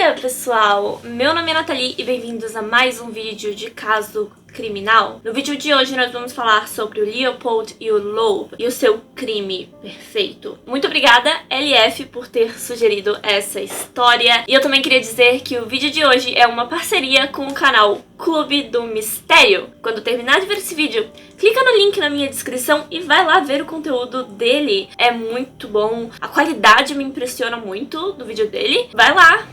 dia, pessoal! Meu nome é Nathalie e bem-vindos a mais um vídeo de caso criminal. No vídeo de hoje nós vamos falar sobre o Leopold e o Loeb e o seu crime perfeito. Muito obrigada, LF, por ter sugerido essa história. E eu também queria dizer que o vídeo de hoje é uma parceria com o canal Clube do Mistério. Quando terminar de ver esse vídeo, clica no link na minha descrição e vai lá ver o conteúdo dele. É muito bom, a qualidade me impressiona muito do vídeo dele. Vai lá!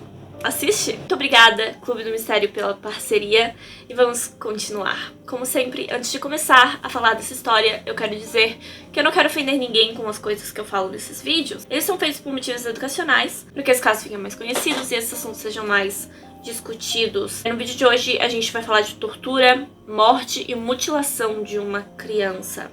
Assiste! Muito obrigada, Clube do Mistério, pela parceria e vamos continuar. Como sempre, antes de começar a falar dessa história, eu quero dizer que eu não quero ofender ninguém com as coisas que eu falo nesses vídeos. Eles são feitos por motivos educacionais, para que esses casos fiquem mais conhecidos e esses assuntos sejam mais discutidos. No vídeo de hoje a gente vai falar de tortura, morte e mutilação de uma criança.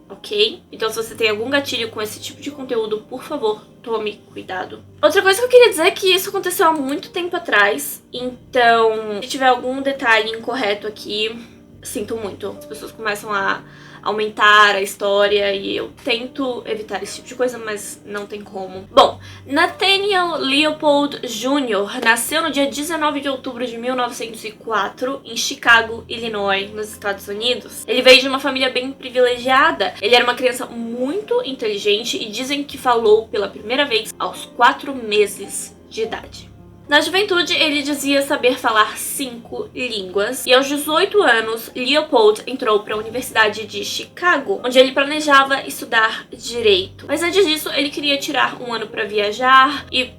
Ok? Então se você tem algum gatilho com esse tipo de conteúdo, por favor, tome cuidado. Outra coisa que eu queria dizer é que isso aconteceu há muito tempo atrás, então se tiver algum detalhe incorreto aqui, sinto muito. As pessoas começam a aumentar a história e eu tento evitar esse tipo de coisa, mas não tem como. Bom, Nathaniel Leopold Jr. nasceu no dia 19 de outubro de 1904 em Chicago, Illinois, nos Estados Unidos. Ele veio de uma família bem privilegiada. Ele era uma criança muito inteligente e dizem que falou pela primeira vez aos 4 meses de idade. Na juventude, ele dizia saber falar 5 línguas e aos 18 anos, Leopold entrou para a Universidade de Chicago, onde ele planejava estudar Direito. Mas antes disso, ele queria tirar um ano para viajar e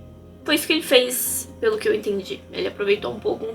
foi isso que ele fez, pelo que eu entendi. Ele aproveitou um pouco,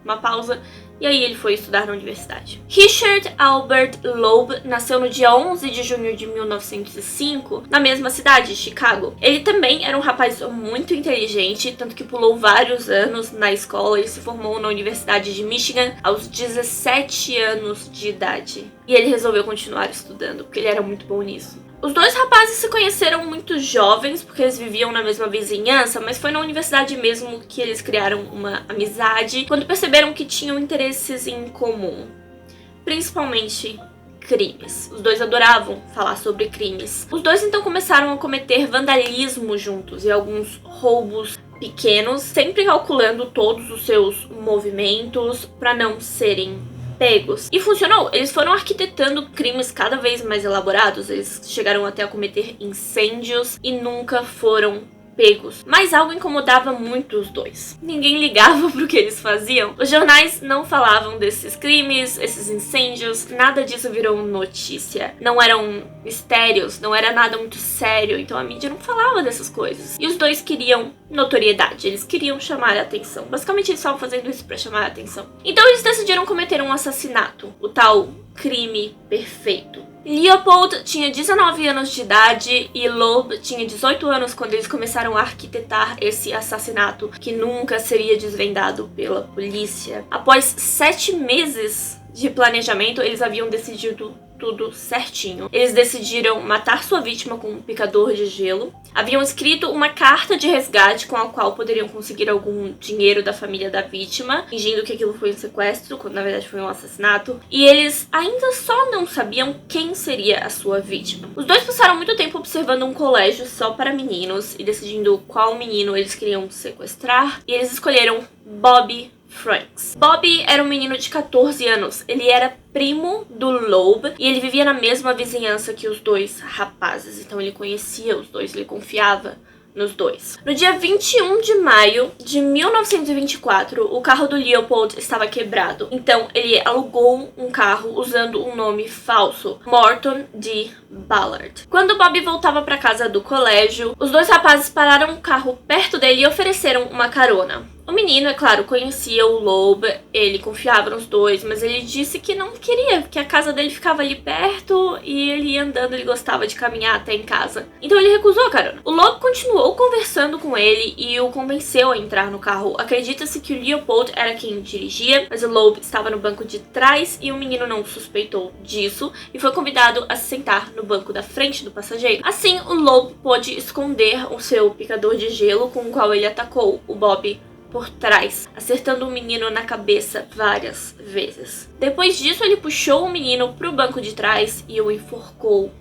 uma pausa, e aí ele foi estudar na universidade. Richard Albert Loeb nasceu no dia 11 de junho de 1905, na mesma cidade, Chicago. Ele também era um rapaz muito inteligente, tanto que pulou vários anos na escola e se formou na Universidade de Michigan aos 17 anos de idade. E ele resolveu continuar estudando, porque ele era muito bom nisso. Os dois rapazes se conheceram muito jovens, porque eles viviam na mesma vizinhança, mas foi na universidade mesmo que eles criaram uma amizade, quando perceberam que tinham interesses em comum, principalmente crimes. Os dois adoravam falar sobre crimes. Os dois então começaram a cometer vandalismo juntos e alguns roubos pequenos, sempre calculando todos os seus movimentos para não serem pegos. E funcionou. Eles foram arquitetando crimes cada vez mais elaborados. Eles chegaram até a cometer incêndios e nunca foram pegos. Mas algo incomodava muito os dois. Ninguém ligava pro que eles faziam. Os jornais não falavam desses crimes, esses incêndios, nada disso virou notícia. Não eram mistérios, não era nada muito sério, então a mídia não falava dessas coisas. E os dois queriam notoriedade, eles queriam chamar a atenção. Basicamente eles estavam fazendo isso pra chamar a atenção. Então eles decidiram cometer um assassinato, o tal crime perfeito. Leopold tinha 19 anos de idade e Loeb tinha 18 anos quando eles começaram a arquitetar esse assassinato que nunca seria desvendado pela polícia. Após 7 meses de planejamento, eles haviam decidido tudo certinho. Eles decidiram matar sua vítima com um picador de gelo. Haviam escrito uma carta de resgate com a qual poderiam conseguir algum dinheiro da família da vítima, fingindo que aquilo foi um sequestro, quando na verdade foi um assassinato. E eles ainda só não sabiam quem seria a sua vítima. Os dois passaram muito tempo observando um colégio só para meninos e decidindo qual menino eles queriam sequestrar. E eles escolheram Bobby Franks. Bobby era um menino de 14 anos, ele era primo do Loeb e ele vivia na mesma vizinhança que os dois rapazes, então ele conhecia os dois, ele confiava nos dois. No dia 21 de maio de 1924, o carro do Leopold estava quebrado, então ele alugou um carro usando um nome falso, Morton D. Ballard. Quando Bob voltava para casa do colégio, os dois rapazes pararam o carro perto dele e ofereceram uma carona. O menino, é claro, conhecia o Loeb, ele confiava nos dois, mas ele disse que não queria, que a casa dele ficava ali perto e ele ia andando, ele gostava de caminhar até em casa. Então ele recusou a carona. O Loeb continuou conversando com ele e o convenceu a entrar no carro. Acredita-se que o Leopold era quem dirigia, mas o Loeb estava no banco de trás e o menino não suspeitou disso e foi convidado a se sentar no banco da frente do passageiro. Assim, o Loeb pôde esconder o seu picador de gelo com o qual ele atacou o Bob por trás, acertando o menino na cabeça várias vezes. Depois disso, ele puxou o menino pro banco de trás e o enforcou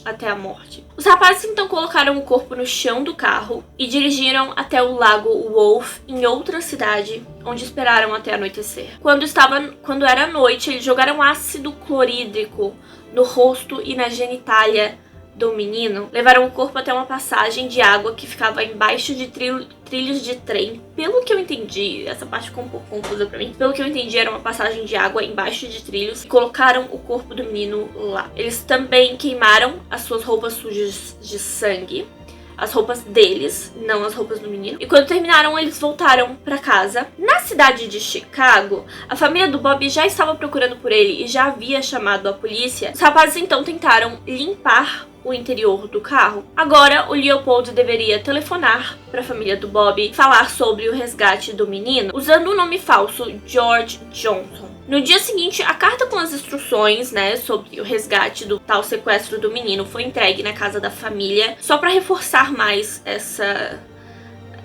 até a morte. Os rapazes então colocaram o corpo no chão do carro e dirigiram até o lago Wolf, em outra cidade, onde esperaram até anoitecer. Quando era noite, eles jogaram ácido clorídrico no rosto e na genitália do menino, levaram o corpo até uma passagem de água que ficava embaixo de trilhos de trem. Pelo que eu entendi, essa parte ficou um pouco confusa pra mim. Pelo que eu entendi, era uma passagem de água embaixo de trilhos e colocaram o corpo do menino lá. Eles também queimaram as suas roupas sujas de sangue. As roupas deles, não as roupas do menino. E quando terminaram, eles voltaram pra casa. Na cidade de Chicago, a família do Bob já estava procurando por ele e já havia chamado a polícia. Os rapazes então tentaram limpar o interior do carro. Agora, o Leopold deveria telefonar para a família do Bob e falar sobre o resgate do menino, usando o nome falso George Johnson. No dia seguinte, a carta com as instruções, sobre o resgate do tal sequestro do menino foi entregue na casa da família, só para reforçar mais essa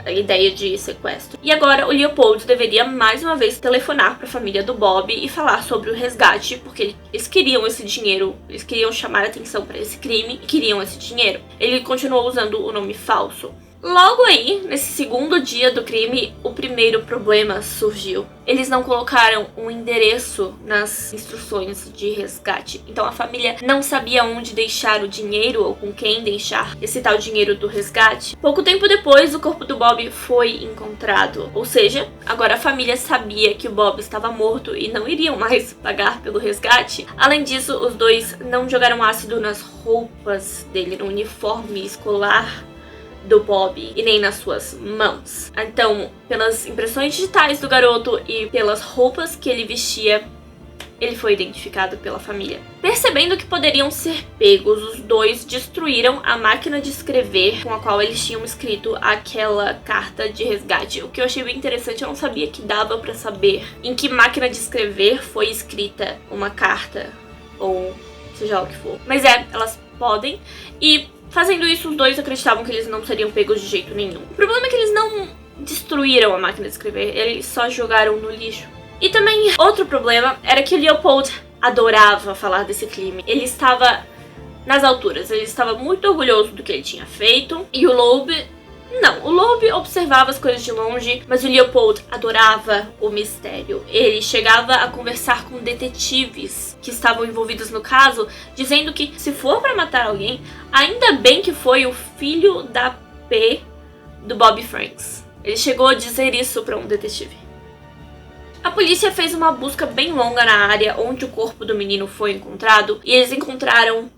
ideia de sequestro. E agora o Leopold deveria mais uma vez telefonar para a família do Bob e falar sobre o resgate, porque eles queriam esse dinheiro, eles queriam chamar a atenção para esse crime e queriam esse dinheiro. Ele continuou usando o nome falso. Logo aí, nesse segundo dia do crime, o primeiro problema surgiu. Eles não colocaram um endereço nas instruções de resgate. Então a família não sabia onde deixar o dinheiro ou com quem deixar esse tal dinheiro do resgate. Pouco tempo depois, o corpo do Bob foi encontrado. Ou seja, agora a família sabia que o Bob estava morto e não iriam mais pagar pelo resgate. Além disso, os dois não jogaram ácido nas roupas dele, no uniforme escolar do Bob e nem nas suas mãos. Então, pelas impressões digitais do garoto e pelas roupas que ele vestia, ele foi identificado pela família. Percebendo que poderiam ser pegos, os dois destruíram a máquina de escrever com a qual eles tinham escrito aquela carta de resgate. O que eu achei bem interessante, eu não sabia que dava pra saber em que máquina de escrever foi escrita uma carta, ou seja lá o que for. Mas elas podem, e fazendo isso, os dois acreditavam que eles não seriam pegos de jeito nenhum. O problema é que eles não destruíram a máquina de escrever, eles só jogaram no lixo. E também, outro problema era que o Leopold adorava falar desse crime. Ele estava nas alturas, ele estava muito orgulhoso do que ele tinha feito. E o Loeb observava as coisas de longe, mas o Leopold adorava o mistério. Ele chegava a conversar com detetives que estavam envolvidos no caso, dizendo que se for pra matar alguém, ainda bem que foi o filho da P do Bob Franks. Ele chegou a dizer isso pra um detetive. A polícia fez uma busca bem longa na área onde o corpo do menino foi encontrado e eles encontraram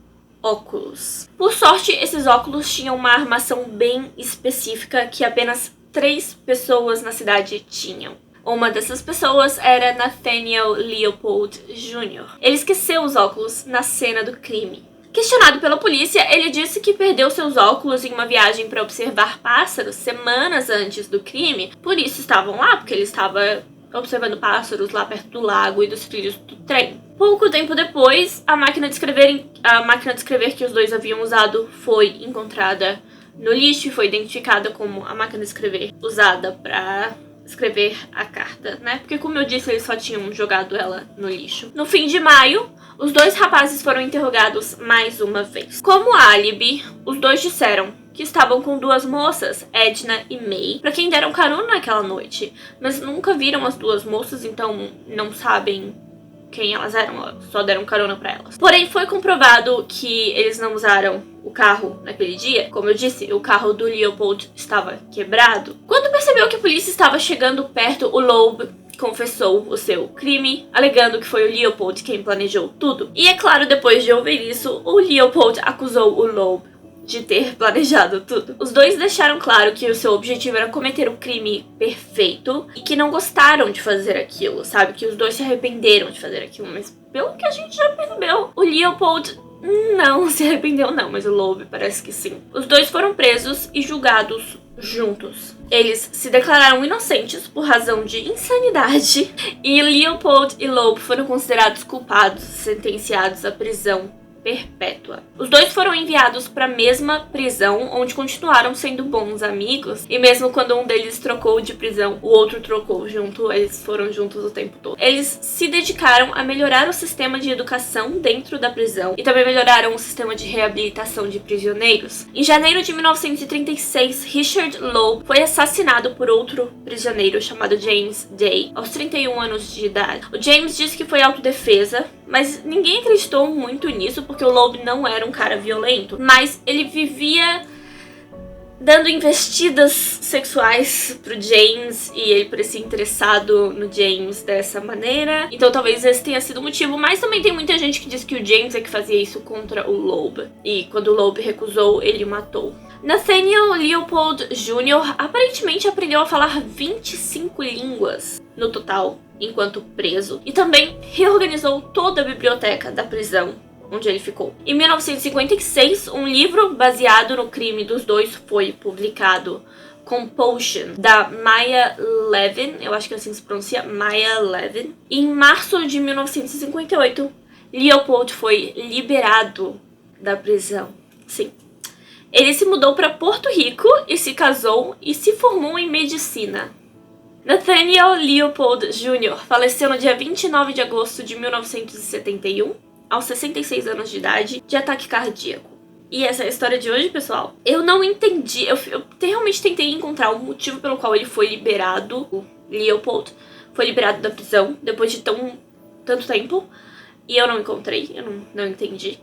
óculos. Por sorte, esses óculos tinham uma armação bem específica que apenas 3 pessoas na cidade tinham. Uma dessas pessoas era Nathaniel Leopold Jr. Ele esqueceu os óculos na cena do crime. Questionado pela polícia, ele disse que perdeu seus óculos em uma viagem para observar pássaros semanas antes do crime. Por isso estavam lá, porque ele estava observando pássaros lá perto do lago e dos trilhos do trem. Pouco tempo depois, a máquina de escrever que os dois haviam usado foi encontrada no lixo e foi identificada como a máquina de escrever usada para escrever a carta, Porque, como eu disse, eles só tinham jogado ela no lixo. No fim de maio, os 2 rapazes foram interrogados mais uma vez. Como álibi, os dois disseram que estavam com 2 moças, Edna e May, para quem deram carona naquela noite, mas nunca viram as 2 moças, então não sabem quem elas eram, só deram carona pra elas. Porém, foi comprovado que eles não usaram o carro naquele dia. Como eu disse, o carro do Leopold estava quebrado. Quando percebeu que a polícia estava chegando perto, o Loeb confessou o seu crime, alegando que foi o Leopold quem planejou tudo. E é claro, depois de ouvir isso, o Leopold acusou o Loeb de ter planejado tudo. Os dois deixaram claro que o seu objetivo era cometer o crime perfeito e que não gostaram de fazer aquilo, sabe? Que os dois se arrependeram de fazer aquilo, mas pelo que a gente já percebeu, o Leopold não se arrependeu não, mas o Loeb parece que sim. Os dois foram presos e julgados juntos. Eles se declararam inocentes por razão de insanidade e Leopold e Loeb foram considerados culpados e sentenciados à prisão perpétua. Os dois foram enviados para a mesma prisão, onde continuaram sendo bons amigos, e mesmo quando um deles trocou de prisão, o outro trocou junto, eles foram juntos o tempo todo. Eles se dedicaram a melhorar o sistema de educação dentro da prisão e também melhoraram o sistema de reabilitação de prisioneiros. Em janeiro de 1936, Richard Loeb foi assassinado por outro prisioneiro chamado James Day, aos 31 anos de idade. O James disse que foi autodefesa, mas ninguém acreditou muito nisso porque o Loeb não era um cara violento, mas ele vivia dando investidas sexuais pro James e ele parecia interessado no James dessa maneira. Então talvez esse tenha sido o motivo, mas também tem muita gente que diz que o James é que fazia isso contra o Loeb. E quando o Loeb recusou, ele o matou. Nathaniel Leopold Jr. aparentemente aprendeu a falar 25 línguas no total enquanto preso e também reorganizou toda a biblioteca da prisão onde ele ficou. Em 1956, um livro baseado no crime dos dois foi publicado, Compulsion, da Maya Levin, eu acho que assim se pronuncia, Maya Levin. Em março de 1958, Leopold foi liberado da prisão. Sim. Ele se mudou para Porto Rico e se casou e se formou em medicina. Nathaniel Leopold Jr. faleceu no dia 29 de agosto de 1971, aos 66 anos de idade, de ataque cardíaco. E essa é a história de hoje, pessoal. Eu não entendi, eu realmente tentei encontrar o motivo pelo qual ele foi liberado, o Leopold foi liberado da prisão depois de tanto tempo, e eu não encontrei, eu não entendi.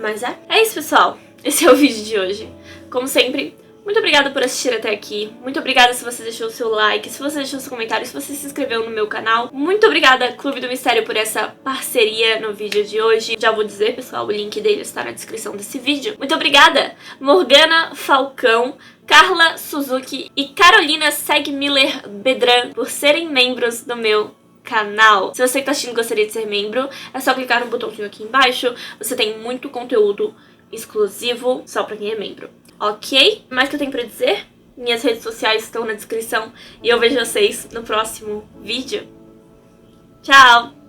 Mas é isso, pessoal. Esse é o vídeo de hoje. Como sempre, muito obrigada por assistir até aqui. Muito obrigada se você deixou o seu like, se você deixou seu comentário, se você se inscreveu no meu canal. Muito obrigada, Clube do Mistério, por essa parceria no vídeo de hoje. Já vou dizer, pessoal, o link dele está na descrição desse vídeo. Muito obrigada, Morgana Falcão, Carla Suzuki e Carolina Segmiller Bedran, por serem membros do meu canal. Se você que tá assistindo e gostaria de ser membro, é só clicar no botãozinho aqui embaixo. Você tem muito conteúdo exclusivo só pra quem é membro. Ok? Mais que eu tenho pra dizer? Minhas redes sociais estão na descrição e eu vejo vocês no próximo vídeo. Tchau!